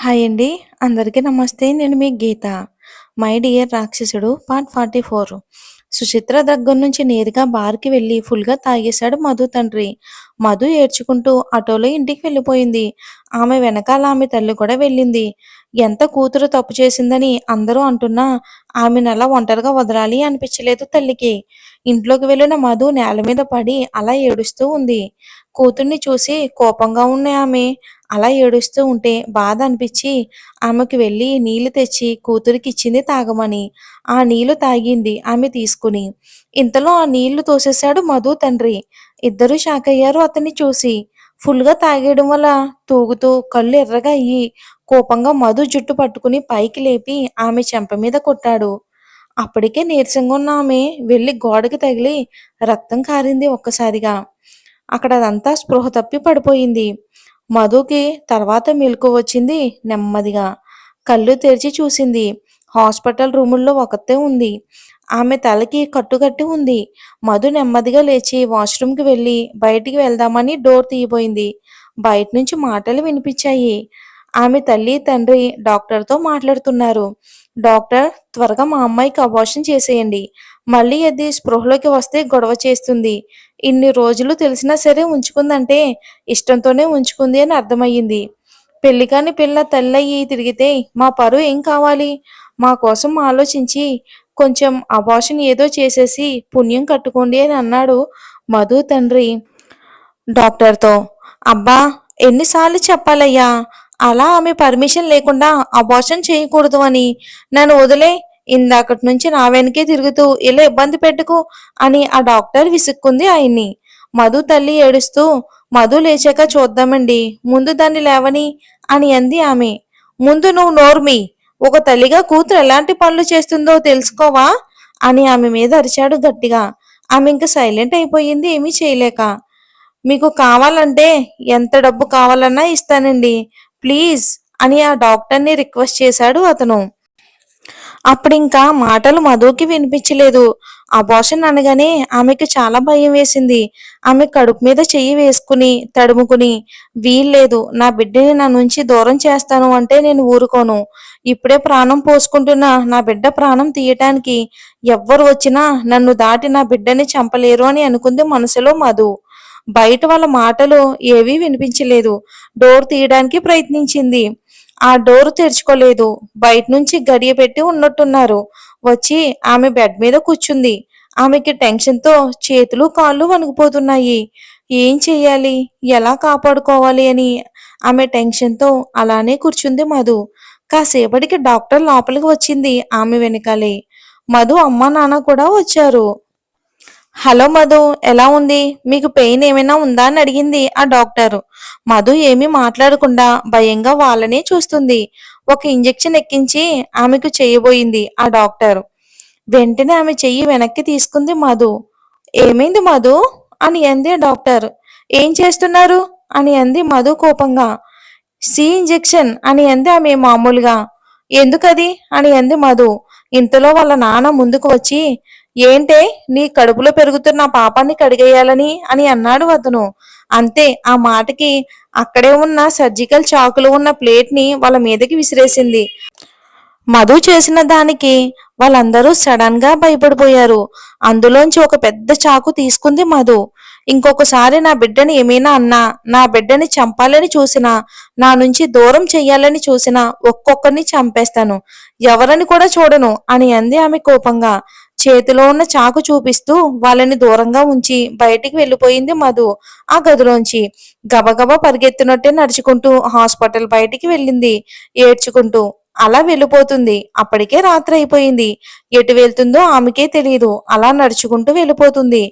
Hi అండి. అందరికీ నమస్తే. నేను మీ గీత. 'మై డియర్ రాక్షసుడు' పార్ట్ 44. సుచిత్ర దగ్గర నుంచి నేరుగా బార్‌కి వెళ్లి ఫుల్‌గా తాగేశాడు మధు తండ్రి. మధు ఏడ్చుకుంటూ ఆటోలో ఇంటికి వెళ్ళిపోయింది. ఆమె వెనకాల ఆమె తల్లి కూడా వెళ్ళింది. ఎంత కూతురు తప్పు చేసిందని అందరూ అంటున్నా ఆమెనలా ఒంటరిగా వదలాలి అనిపించలేదు తల్లికి. ఇంట్లోకి వెళ్ళిన మధు నేల మీద పడి అలా ఏడుస్తూ ఉంది. కూతుర్ని చూసి కోపంగా ఉన్న ఆమె అలా ఏడుస్తూ ఉంటే బాధ అనిపించి ఆమెకు వెళ్ళి నీళ్లు తెచ్చి కూతురికిచ్చింది తాగమని. ఆ నీళ్లు తాగింది ఆమె తీసుకుని. ఇంతలో ఆ నీళ్లు తోసేశాడు మధు తండ్రి. ఇద్దరూ షాకయ్యారు అతన్ని చూసి. ఫుల్‌గా తాగేయడం వల్ల తూగుతూ కళ్ళు ఎర్రగా అయ్యి కోపంగా మధు జుట్టు పట్టుకుని పైకి లేపి ఆమె చెంప మీద కొట్టాడు. అప్పటికే నీరసంగా ఉన్న ఆమె వెళ్ళి గోడకి తగిలి రక్తం కారింది ఒక్కసారిగా. అక్కడదంతా స్పృహ తప్పి పడిపోయింది. మధుకి తర్వాత మెలకువ వచ్చింది నెమ్మదిగా. కళ్ళు తెరిచి చూసింది. హాస్పిటల్ రూముల్లో ఒకతే ఉంది. ఆమె తలకి కట్టుకట్టి ఉంది. మధు నెమ్మదిగా లేచి వాష్‌రూమ్‌కి వెళ్ళి బయటికి వెళ్దామని డోర్ తీయబోయింది. బయట నుంచి మాటలు వినిపించాయి. ఆమె తల్లి, తండ్రి డాక్టర్‌తో మాట్లాడుతున్నారు. డాక్టర్, త్వరగా మా అమ్మాయికి అబార్షన్ చేసేయండి. మళ్ళీ అది స్పృహలోకి వస్తే గొడవ చేస్తుంది. ఇన్ని రోజులు తెలిసినా సరే ఉంచుకుందంటే ఇష్టంతోనే ఉంచుకుంది అని అర్థమయ్యింది. పెళ్లి కాని పిల్ల తల్లయ్యి తిరిగితే మా పరువు ఏం కావాలి? మా కోసం ఆలోచించి కొంచెం అబార్షన్ ఏదో చేసేసి పుణ్యం కట్టుకోండి అని అన్నాడు మధు తండ్రి డాక్టర్‌తో. అబ్బా! ఎన్నిసార్లు చెప్పాలయ్యా! అలా ఆమె పర్మిషన్ లేకుండా అబార్షన్ చేయకూడదు అని. నన్ను వదిలేయ్. ఇందాకటి నుంచి నా వెనకే తిరుగుతూ ఇలా ఇబ్బంది పెట్టుకు అని ఆ డాక్టర్ విసుక్కుంది ఆయన్ని. మధు తల్లి ఏడుస్తూ మధు లేచాక చూద్దామండి. ముందు దాన్ని లేవని అని అంది ఆమె. ముందు నువ్వు నోర్మి. ఒక తల్లిగా కూతురు ఎలాంటి పనులు చేస్తుందో తెలుసుకోవా? అని ఆమె మీద అరిచాడు గట్టిగా. ఆమె ఇంక సైలెంట్ అయిపోయింది ఏమీ చేయలేక. మీకు కావాలంటే ఎంత డబ్బు కావాలన్నా ఇస్తానండి. ప్లీజ్ అని ఆ డాక్టర్‌ని రిక్వెస్ట్ చేశాడు అతను. అప్పుడింకా మాటలు మధుకి వినిపించలేదు. అబార్షన్ అనగానే ఆమెకి చాలా భయం వేసింది. ఆమె కడుపు మీద చెయ్యి వేసుకుని, తడుముకుని, వీల్లేదు, నా బిడ్డని నా నుంచి దూరం చేస్తాను అంటే నేను ఊరుకోను. ఇప్పుడే ప్రాణం పోసుకుంటున్న నా బిడ్డ ప్రాణం తీయటానికి ఎవ్వరు వచ్చినా నన్ను దాటి నా బిడ్డని చంపలేరు అని అనుకుంది మనసులో మధు. బయట వాళ్ళ మాటలు ఏవీ వినిపించలేదు. డోర్ తీయడానికి ప్రయత్నించింది. ఆ డోరు తెరుచుకోలేదు. బయట్నుంచి గడియ పెట్టి ఉన్నట్టున్నారు. వచ్చి ఆమె బెడ్ మీద కూర్చుంది. ఆమెకి టెన్షన్‌తో చేతులు, కాళ్ళు వణికిపోతున్నాయి. ఏం చెయ్యాలి? ఎలా కాపాడుకోవాలి అని ఆమె టెన్షన్‌తో అలానే కూర్చుంది మధు. కాసేపటికి డాక్టర్ లోపలికి వచ్చింది ఆమె వెనకాలే. మధు అమ్మా, నాన్న కూడా వచ్చారు. హలో మధు, ఎలా ఉంది? మీకు పెయిన్ ఏమైనా ఉందా అని అడిగింది ఆ డాక్టరు. మధు ఏమీ మాట్లాడకుండా భయంగా వాళ్ళనే చూస్తుంది. ఒక ఇంజెక్షన్ ఎక్కించి ఆమెకు చేయబోయింది ఆ డాక్టరు. వెంటనే ఆమె చెయ్యి వెనక్కి తీసుకుంది మధు. ఏమైంది మధు? అని అంది డాక్టర్. ఏం చేస్తున్నారు? అని అంది మధు కోపంగా. సి ఇంజెక్షన్ అని అంది ఆమె మామూలుగా. ఎందుకది? అని అంది మధు. ఇంతలో వాళ్ళ నాన్న ముందుకు వచ్చి, ఏంటే, నీ కడుపులో పెరుగుతున్న ఆ పాపాన్ని కడిగేయాలని అని అన్నాడు అతను. అంతే, ఆ మాటకి అక్కడే ఉన్న సర్జికల్ చాకులు ఉన్న ప్లేట్‌ని వాళ్ళ మీదకి విసిరేసింది. మధు చేసిన దానికి వాళ్ళందరూ సడన్ గా భయపడిపోయారు. అందులోంచి ఒక పెద్ద చాకు తీసుకుంది మధు. ఇంకొకసారి నా బిడ్డని ఏమైనా అన్నా, నా బిడ్డని చంపాలని చూసినా, నా నుంచి దూరం చెయ్యాలని చూసినా ఒక్కొక్కరిని చంపేస్తాను. ఎవరని కూడా చూడను అని అంది ఆమె కోపంగా. చేతిలో ఉన్న చాకు చూపిస్తూ వాళ్ళని దూరంగా ఉంచి బయటికి వెళ్ళిపోయింది మధు ఆ గదిలోంచి. గబగబా పరిగెత్తినట్టే నడుచుకుంటూ హాస్పిటల్ బయటికి వెళ్ళింది ఏడ్చుకుంటూ. అలా వెళ్ళిపోతుంది. అప్పటికే రాత్రి అయిపోయింది. ఎటు వెళ్తుందో ఆమెకే తెలియదు. అలా నడుచుకుంటూ వెళ్ళిపోతుంది.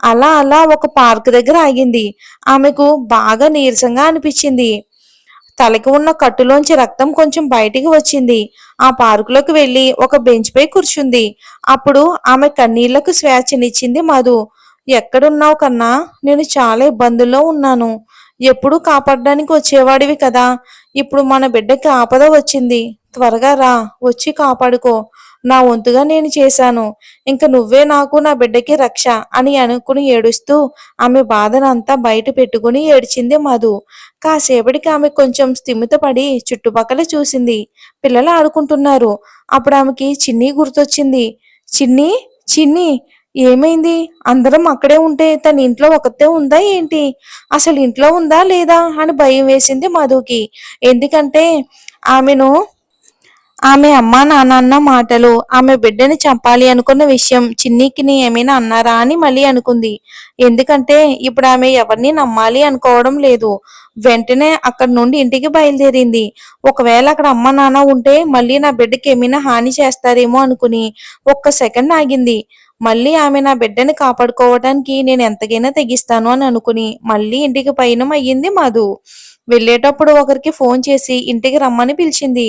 అలా ఒక పార్క్ దగ్గర ఆగింది. ఆమెకు బాగా నీరసంగా అనిపించింది. తలకి ఉన్న కట్టులోంచి రక్తం కొంచెం బయటికి వచ్చింది. ఆ పార్కులోకి వెళ్ళి ఒక బెంచ్ పై కూర్చుంది. అప్పుడు ఆమె కన్నీళ్లకు స్వేచ్ఛనిచ్చింది మధు. ఎక్కడున్నావు కన్నా? నేను చాలా ఇబ్బందుల్లో ఉన్నాను. ఎప్పుడూ కాపాడడానికి వచ్చేవాడివి కదా. ఇప్పుడు మన బిడ్డకి ఆపద వచ్చింది. త్వరగా రా, వచ్చి కాపాడుకో. నా వంతుగా నేను చేశాను. ఇంక నువ్వే నాకు నా బిడ్డకి రక్ష అని అనుకుని ఏడుస్తూ ఆమె బాధనంతా బయట పెట్టుకుని ఏడ్చింది మధు. కాసేపటికి ఆమె కొంచెం స్థిమితపడి చుట్టుపక్కల చూసింది. పిల్లలు ఆడుకుంటున్నారు. అప్పుడు ఆమెకి చిన్ని గుర్తొచ్చింది. చిన్ని, చిన్ని, ఏమైంది? అందరం అక్కడే ఉంటే తన ఇంట్లో ఒకతే ఉందా ఏంటి? అసలు ఇంట్లో ఉందా లేదా అని భయం వేసింది మధుకి. ఎందుకంటే ఆమెను ఆమె అమ్మా నాన్న అన్న మాటలు, ఆమె బిడ్డని చంపాలి అనుకున్న విషయం చిన్నికిని ఏమైనా అన్నారా అని మళ్ళీ అనుకుంది. ఎందుకంటే ఇప్పుడు ఆమె ఎవరిని నమ్మాలి అనుకోవడం లేదు. వెంటనే అక్కడి నుండి ఇంటికి బయలుదేరింది. ఒకవేళ అక్కడ అమ్మ నాన్న ఉంటే మళ్ళీ నా బిడ్డకి ఏమైనా హాని చేస్తారేమో అనుకుని ఒక్క సెకండ్ ఆగింది. మళ్ళీ ఆమె నా బిడ్డని కాపాడుకోవడానికి నేను ఎంతకైనా తెగిస్తాను అని అనుకుని మళ్ళీ ఇంటికి పయనం అయ్యింది మధు. వెళ్ళేటప్పుడు ఒకరికి ఫోన్ చేసి ఇంటికి రమ్మని పిలిచింది.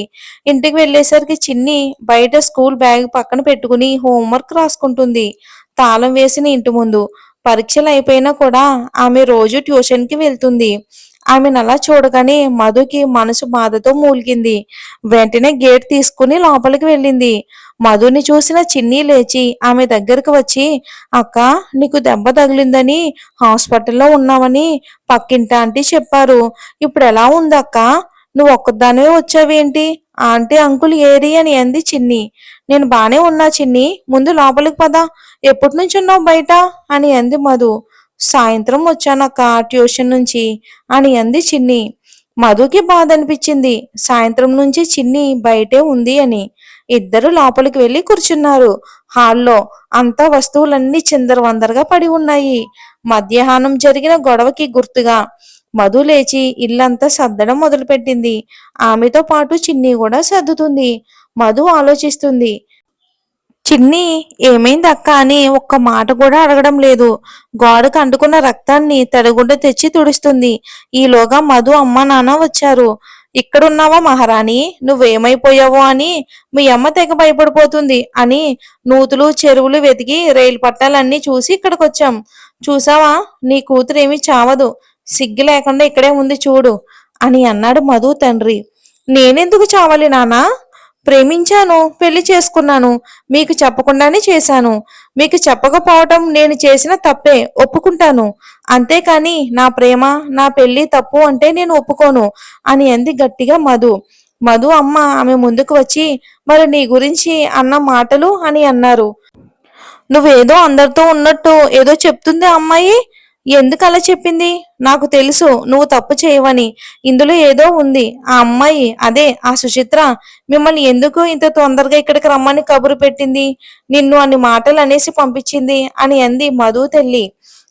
ఇంటికి వెళ్ళేసరికి చిన్ని బయట స్కూల్ బ్యాగ్ పక్కన పెట్టుకుని హోంవర్క్ రాసుకుంటుంది, తాళం వేసిన ఇంటి ముందు. పరీక్షలు అయిపోయినా కూడా ఆమె రోజు ట్యూషన్కి వెళ్తుంది. ఆమెను అలా చూడగానే మధుకి మనసు బాధతో మూలిగింది. వెంటనే గేట్ తీసుకుని లోపలికి వెళ్ళింది. మధుని చూసిన చిన్ని లేచి ఆమె దగ్గరకు వచ్చి, అక్క, నీకు దెబ్బ తగిలిందని హాస్పిటల్లో ఉన్నావని పక్కింటి ఆంటీ చెప్పారు. ఇప్పుడు ఎలా ఉందక్క? నువ్వు ఒక్కదానివే వచ్చావేంటి? ఆంటీ అంకుల్ ఏరి అని అంది చిన్ని. నేను బానే ఉన్నా చిన్ని, ముందు లోపలికి పద. ఎప్పటి నుంచి ఉన్నావు బయట అని అంది మధు. సాయంత్రం వచ్చానక్క ట్యూషన్ నుంచి అని అంది చిన్ని. మధుకి బాధ అనిపించింది. సాయంత్రం నుంచి చిన్ని బయటే ఉంది అని. ఇద్దరు లోపలికి వెళ్ళి కూర్చున్నారు. హాల్లో అంతా వస్తువులన్నీ చిందరవందరగా పడి ఉన్నాయి. మధ్యాహ్నం జరిగిన గొడవకి గుర్తుగా మధు లేచి ఇల్లంతా సర్దడం మొదలుపెట్టింది. ఆమెతో పాటు చిన్ని కూడా సర్దుతుంది. మధు ఆలోచిస్తుంది. చిన్ని, ఏమైంది అక్క అని ఒక్క మాట కూడా అడగడం లేదు. గోడకు అంటుకున్న రక్తాన్ని తడిగుడ్డ తెచ్చి తుడుస్తుంది. ఈలోగా మధు అమ్మ నాన్న వచ్చారు. ఇక్కడున్నావా మహారాణి? నువ్వేమైపోయావో అని మీ అమ్మ తెగ భయపడిపోతుంది అని నూతులు చెరువులు వెతికి రైలు పట్టాలన్నీ చూసి ఇక్కడికొచ్చాం. చూసావా, నీ కూతురేమి చావదు, సిగ్గు లేకుండా ఇక్కడే ఉంది చూడు అని అన్నాడు మధు తండ్రి. నేనెందుకు చావాలి నాన్నా? ప్రేమించాను, పెళ్లి చేసుకున్నాను, మీకు చెప్పకుండానే చేశాను. మీకు చెప్పకపోవటం నేను చేసిన తప్పే, ఒప్పుకుంటాను. అంతేకాని నా ప్రేమ, నా పెళ్లి తప్పు అంటే నేను ఒప్పుకోను అని అంది గట్టిగా మధు. మధు అమ్మ ఆమె ముందుకు వచ్చి, మరి నీ గురించి అన్న మాటలు అని అన్నారు. నువ్వేదో అందరితో ఉన్నట్టు ఏదో చెప్తుంది ఆ అమ్మాయి. ఎందుకు అలా చెప్పింది? నాకు తెలుసు నువ్వు తప్పు చేయవని. ఇందులో ఏదో ఉంది. ఆ అమ్మాయి, అదే ఆ సుచిత్ర, మిమ్మల్ని ఎందుకు ఇంత తొందరగా ఇక్కడికి రమ్మని కబురు పెట్టింది, నిన్ను అన్ని మాటలు అనేసి పంపించింది అని అంది మధు తల్లి.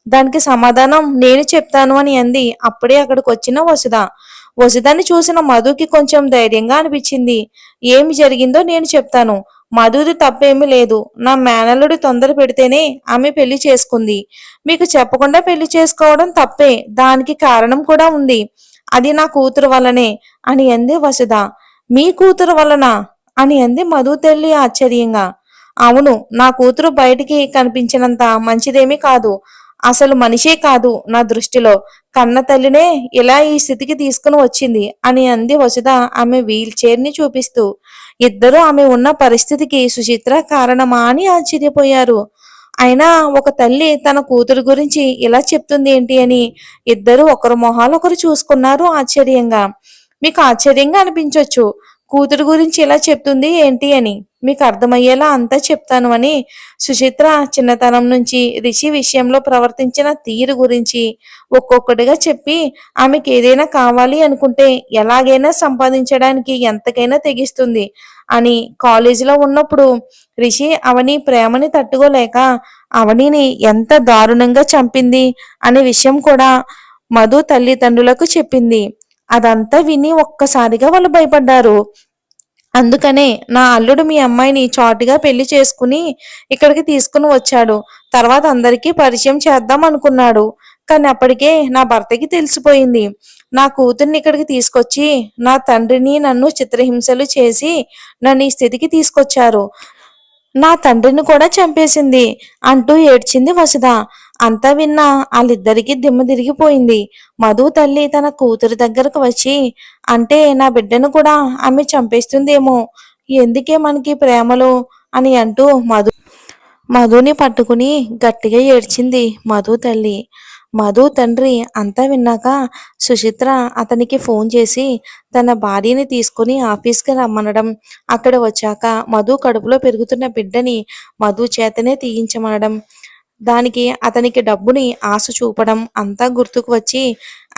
దానికి సమాధానం నేను చెప్తాను అని అంది అప్పుడే అక్కడికి వచ్చిన వసుధ. వసుధని చూసిన మధుకి కొంచెం ధైర్యంగా అనిపించింది. ఏమి జరిగిందో నేను చెప్తాను. మధుది తప్పేమీ లేదు. నా మేనల్లుడు తొందర పెడితేనే ఆమె పెళ్లి చేసుకుంది. మీకు చెప్పకుండా పెళ్లి చేసుకోవడం తప్పే. దానికి కారణం కూడా ఉంది. అది నా కూతురు వల్లనే అని అంది వసుధ. మీ కూతురు వలన అని అంది మధు తల్లి ఆశ్చర్యంగా. అవును, నా కూతురు బయటికి కనిపించినంత మంచిదేమీ కాదు. అసలు మనిషే కాదు నా దృష్టిలో. కన్న తల్లినే ఇలా ఈ స్థితికి తీసుకుని వచ్చింది అని అంది వసుధ ఆమె వీల్ చైర్ ని చూపిస్తూ. ఇద్దరూ ఆమె ఉన్న పరిస్థితికి సుచిత్ర కారణమా అని ఆశ్చర్యపోయారు. అయినా ఒక తల్లి తన కూతురు గురించి ఇలా చెప్తుంది ఏంటి అని ఇద్దరు ఒకరు మొహాలు ఒకరు చూసుకున్నారు ఆశ్చర్యంగా. మీకు ఆశ్చర్యంగా అనిపించొచ్చు, కూతురు గురించి ఇలా చెప్తుంది ఏంటి అని. మీకు అర్థమయ్యేలా అంతా చెప్తాను అని సుచిత్ర చిన్నతనం నుంచి రిషి విషయంలో ప్రవర్తించిన తీరు గురించి ఒక్కొక్కటిగా చెప్పి ఆమెకి ఏదైనా కావాలి అనుకుంటే ఎలాగైనా సంపాదించడానికి ఎంతకైనా తెగిస్తుంది అని, కాలేజీలో ఉన్నప్పుడు రిషి అవని ప్రేమని తట్టుకోలేక అవనిని ఎంత దారుణంగా చంపింది అనే విషయం కూడా మధు తల్లిదండ్రులకు చెప్పింది. అదంతా విని ఒక్కసారిగా వాళ్ళు భయపడ్డారు. అందుకనే నా అల్లుడు మీ అమ్మాయిని చాటుగా పెళ్లి చేసుకుని ఇక్కడికి తీసుకుని వచ్చాడు. తర్వాత అందరికీ పరిచయం చేద్దాం అనుకున్నాడు. కానీ అప్పటికే నా భర్తకి తెలిసిపోయింది. నా కూతుర్ని ఇక్కడికి తీసుకొచ్చి నా తండ్రిని నన్ను చిత్రహింసలు చేసి నన్ను ఈ స్థితికి తీసుకొచ్చారు. నా తండ్రిని కూడా చంపేసింది అంటూ ఏడ్చింది వసుధ. అంతా విన్నా ఆళ్ళిద్దరికీ దిమ్మ తిరిగిపోయింది. మధు తల్లి తన కూతురు దగ్గరకు వచ్చి, అంటే నా బిడ్డను కూడా ఆమె చంపేస్తుందేమో! ఎందుకే మనకి ప్రేమలు అని అంటూ మధుని పట్టుకుని గట్టిగా ఏడ్చింది మధు తల్లి. మధు తండ్రి అంతా విన్నాక సుచిత్ర అతనికి ఫోన్ చేసి తన భార్యని తీసుకుని ఆఫీస్‌కి రమ్మనడం, అక్కడ వచ్చాక మధు కడుపులో పెరుగుతున్న బిడ్డని మధు చేతనే తీయించమనడం, దానికి అతనికి డబ్బుని ఆశ చూపడం అంతా గుర్తుకు వచ్చి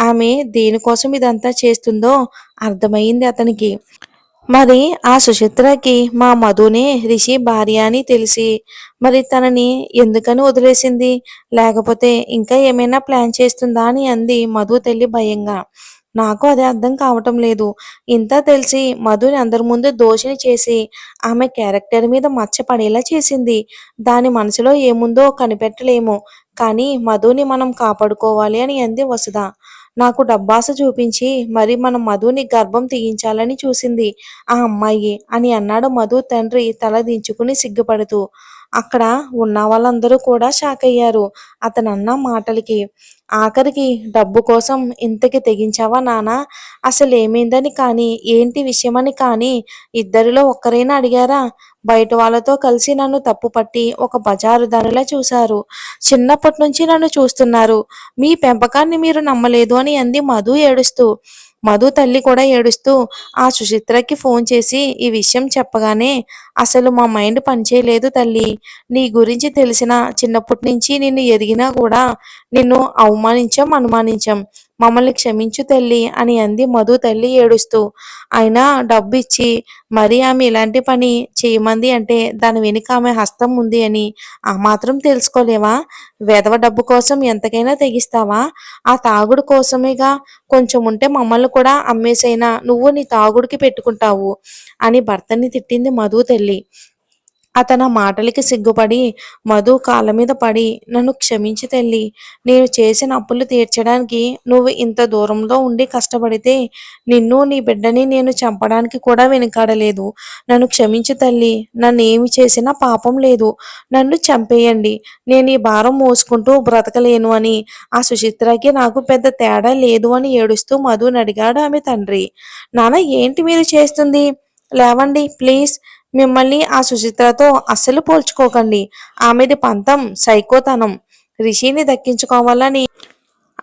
ఆమె దేనికోసం ఇదంతా చేస్తుందో అర్థమయింది అతనికి. మరి ఆ సుచిత్రకి మా మధునే రిషి భార్య అని తెలిసి మరి తనని ఎందుకని వదిలేసింది? లేకపోతే ఇంకా ఏమైనా ప్లాన్ చేస్తుందా అని అంది మధు తల్లి భయంగా. నాకు అదే అర్థం కావటం లేదు. ఇంత తెలిసి మధుని అందరి ముందు దోషిని చేసి ఆమె క్యారెక్టర్ మీద మచ్చ పడేలా చేసింది. దాని మనసులో ఏముందో కనిపెట్టలేము. కానీ మధుని మనం కాపాడుకోవాలి అని అంది వసుధ. నాకు డబ్బాస చూపించి మరి మన మధుని గర్భం తీయించాలని చూసింది ఆ అమ్మాయి అని అన్నాడు మధు తండ్రి తల దించుకుని సిగ్గుపడుతూ. అక్కడ ఉన్న వాళ్ళందరూ కూడా షాక్ అయ్యారు అతనన్న మాటలకి. ఆఖరికి డబ్బు కోసం ఇంతకి తెగించావా నాన్న? అసలేమైందని కానీ, ఏంటి విషయమని కానీ ఇద్దరిలో ఒక్కరైనా అడిగారా? బయట వాళ్ళతో కలిసి నన్ను తప్పు పట్టి ఒక బజారు దానిలా చూశారు. చిన్నప్పటి నుంచి నన్ను చూస్తున్నారు. మీ పెంపకాన్ని మీరు నమ్మలేదు అని అంది మధు ఏడుస్తూ. మధు తల్లి కూడా ఏడుస్తూ ఆ సుచిత్రకి ఫోన్ చేసి ఈ విషయం చెప్పగానే, అసలు మా మైండ్ పనిచేయలేదు తల్లి. నీ గురించి తెలిసిన చిన్నప్పటి నుంచి నిన్ను ఎదిగినా కూడా నిన్ను అవమానించాం, అనుమానించాం. మమ్మల్ని క్షమించు తల్లి అని అంది మధు తల్లి ఏడుస్తూ. అయినా డబ్బు ఇచ్చి మరీ ఆమె ఇలాంటి పని చేయమంది అంటే దాని వెనుక ఆమె హస్తం ఉంది అని ఆ మాత్రం తెలుసుకోలేవా? వెధవ డబ్బు కోసం ఎంతకైనా తెగిస్తావా? ఆ తాగుడు కోసమేగా, కొంచెం ఉంటే మమ్మల్ని కూడా అమ్మేసైనా నువ్వు నీ తాగుడికి పెట్టుకుంటావు అని భర్తని తిట్టింది మధు తల్లి. అతని మాటలకి సిగ్గుపడి మధు కాళ్ళ మీద పడి, నన్ను క్షమించి తల్లి. నేను చేసిన అప్పులు తీర్చడానికి నువ్వు ఇంత దూరంలో ఉండి కష్టపడితే నిన్ను నీ బిడ్డని నేను చంపడానికి కూడా వెనుకాడలేదు. నన్ను క్షమించు తల్లి. నన్ను ఏమి చేసినా పాపం లేదు. నన్ను చంపేయండి. నేను ఈ భారం మోసుకుంటూ బ్రతకలేను అని ఆ సుచిత్రకి నాకు పెద్ద తేడా లేదు అని ఏడుస్తూ మధుని అడిగాడు ఆమె తండ్రి. నాన్న ఏంటి మీరు చేస్తుంది? లేవండి ప్లీజ్. మిమ్మల్ని ఆ సుచిత్రతో అస్సలు పోల్చుకోకండి. ఆమెది పంతం, సైకోతనం. రిషిని దక్కించుకోవాలని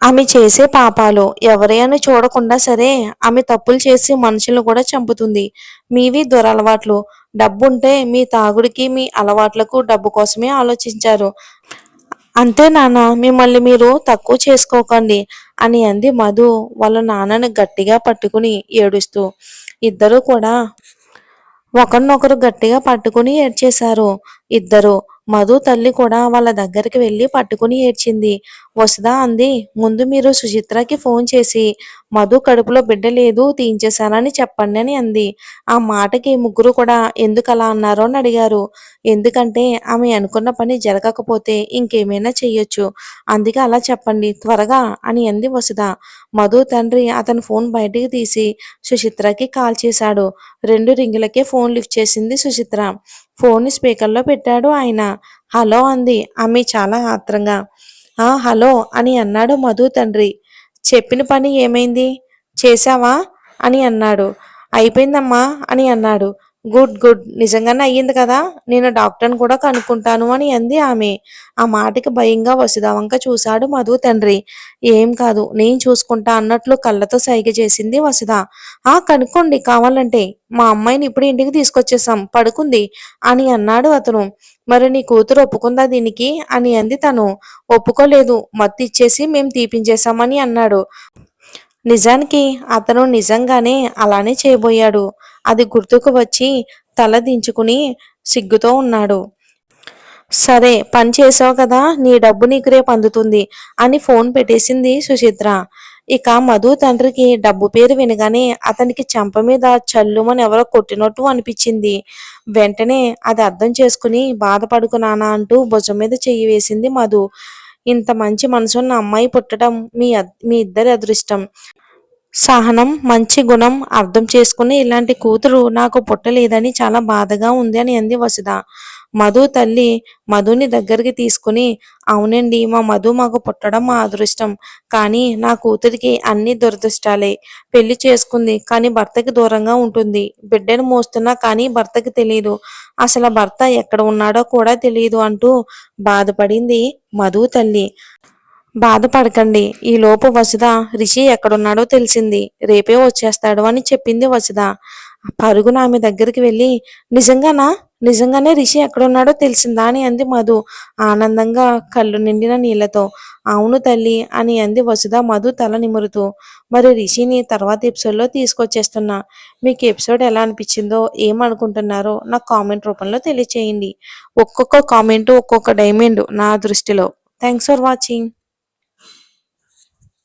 ఆమె చేసే పాపాలు ఎవరే అని చూడకుండా సరే ఆమె తప్పులు చేసి మనుషులను కూడా చంపుతుంది. మీవి దురలవాట్లు. డబ్బుంటే మీ తాగుడికి మీ అలవాట్లకు డబ్బు కోసమే ఆలోచించారు. అంతే నాన్న, మిమ్మల్ని మీరు తక్కువ చేసుకోకండి అని అంది మధు వాళ్ళ నాన్నని గట్టిగా పట్టుకుని ఏడుస్తూ. ఇద్దరూ కూడా ఒకరినొకరు గట్టిగా పట్టుకుని ఏడ్చేశారు ఇద్దరు. మధు తల్లి కూడా వాళ్ళ దగ్గరికి వెళ్ళి పట్టుకుని ఏడ్చింది. వసుధ అంది, ముందు మీరు సుచిత్రకి ఫోన్ చేసి మధు కడుపులో బిడ్డ లేదు తీయించేశానని చెప్పండి అని అంది. ఆ మాటకి ముగ్గురు కూడా ఎందుకు అలా అన్నారో అని అడిగారు. ఎందుకంటే ఆమె అనుకున్న పని జరగకపోతే ఇంకేమైనా చెయ్యొచ్చు, అందుకే అలా చెప్పండి త్వరగా అని అంది వసుధ. మధు తండ్రి అతని ఫోన్ బయటికి తీసి సుచిత్రకి కాల్ చేశాడు. 2 రింగులకే ఫోన్ లిఫ్ట్ చేసింది సుచిత్ర. ఫోన్ స్పీకర్లో పెట్టాడు ఆయన. హలో అంది ఆమె చాలా ఆత్రంగా. హలో అని అన్నాడు మధు తండ్రి. చెప్పిన పని ఏమైంది? చేశావా అని అన్నాడు. అయిపోయిందమ్మా అని అన్నాడు. గుడ్ గుడ్, నిజంగానే అయ్యింది కదా. నేను డాక్టర్ని కూడా కనుక్కుంటాను అని అంది ఆమె. ఆ మాటకి భయంగా వసుధ వంక చూశాడు మధు తండ్రి. ఏం కాదు, నేను చూసుకుంటా అన్నట్లు కళ్ళతో సైగ చేసింది వసుధ. కనుక్కోండి కావాలంటే. మా అమ్మాయిని ఇప్పుడు ఇంటికి తీసుకొచ్చేసాం, పడుకుంది అని అన్నాడు అతను. మరి నీ కూతురు ఒప్పుకుందా దీనికి అని అంది తను. ఒప్పుకోలేదు, మత్తు ఇచ్చేసి మేం తీపించేశామని అన్నాడు. నిజానికి అతను నిజంగానే అలానే చేయబోయాడు. అది గుర్తుకు వచ్చి తల దించుకుని సిగ్గుతో ఉన్నాడు. సరే పని చేసావు కదా, నీ డబ్బు నీకు రేపు అందుతుంది అని ఫోన్ పెట్టేసింది సుచిత్ర. ఇక మధు తండ్రికి డబ్బు పేరు వినగానే అతనికి చెంప మీద చల్లుమని ఎవరో కొట్టినట్టు అనిపించింది. వెంటనే అది అర్థం చేసుకుని బాధపడుకు నాన్న అంటూ భుజం మీద చెయ్యి వేసింది మధు. ఇంత మంచి మనసున్న అమ్మాయి పుట్టడం మీ ఇద్దరి అదృష్టం. సహనం, మంచి గుణం అర్థం చేసుకుని ఇలాంటి కూతురు నాకు పుట్టలేదని చాలా బాధగా ఉంది అని అంది వసుధ. మధు తల్లి మధుని దగ్గరికి తీసుకుని, అవునండి మా మధు మాకు పుట్టడం మా అదృష్టం. కానీ నా కూతురికి అన్ని దురదృష్టాలే. పెళ్లి చేసుకుంది కానీ భర్తకి దూరంగా ఉంటుంది. బిడ్డను మోస్తున్నా కానీ భర్తకి తెలియదు. అసలు భర్త ఎక్కడ ఉన్నాడో కూడా తెలియదు అంటూ బాధపడింది మధు తల్లి. బాధపడకండి. ఈలోపు వసుధ రిషి ఎక్కడున్నాడో తెలిసింది. రేపే వచ్చేస్తాడు అని చెప్పింది వసుధ. పరుగున ఆమె దగ్గరికి వెళ్ళి, నిజంగానా? నిజంగానే రిషి ఎక్కడున్నాడో తెలిసిందా అని అంది మధు ఆనందంగా కళ్ళు నిండిన నీళ్లతో. అవును తల్లి అని అంది వసుధ మధు తల నిమురుతూ. మరి రిషిని తర్వాత ఎపిసోడ్లో తీసుకొచ్చేస్తున్నా. మీకు ఎపిసోడ్ ఎలా అనిపించిందో ఏమనుకుంటున్నారో నాకు కామెంట్ రూపంలో తెలియచేయండి. ఒక్కొక్క కామెంటు ఒక్కొక్క డైమండ్ నా దృష్టిలో. Thanks for watching.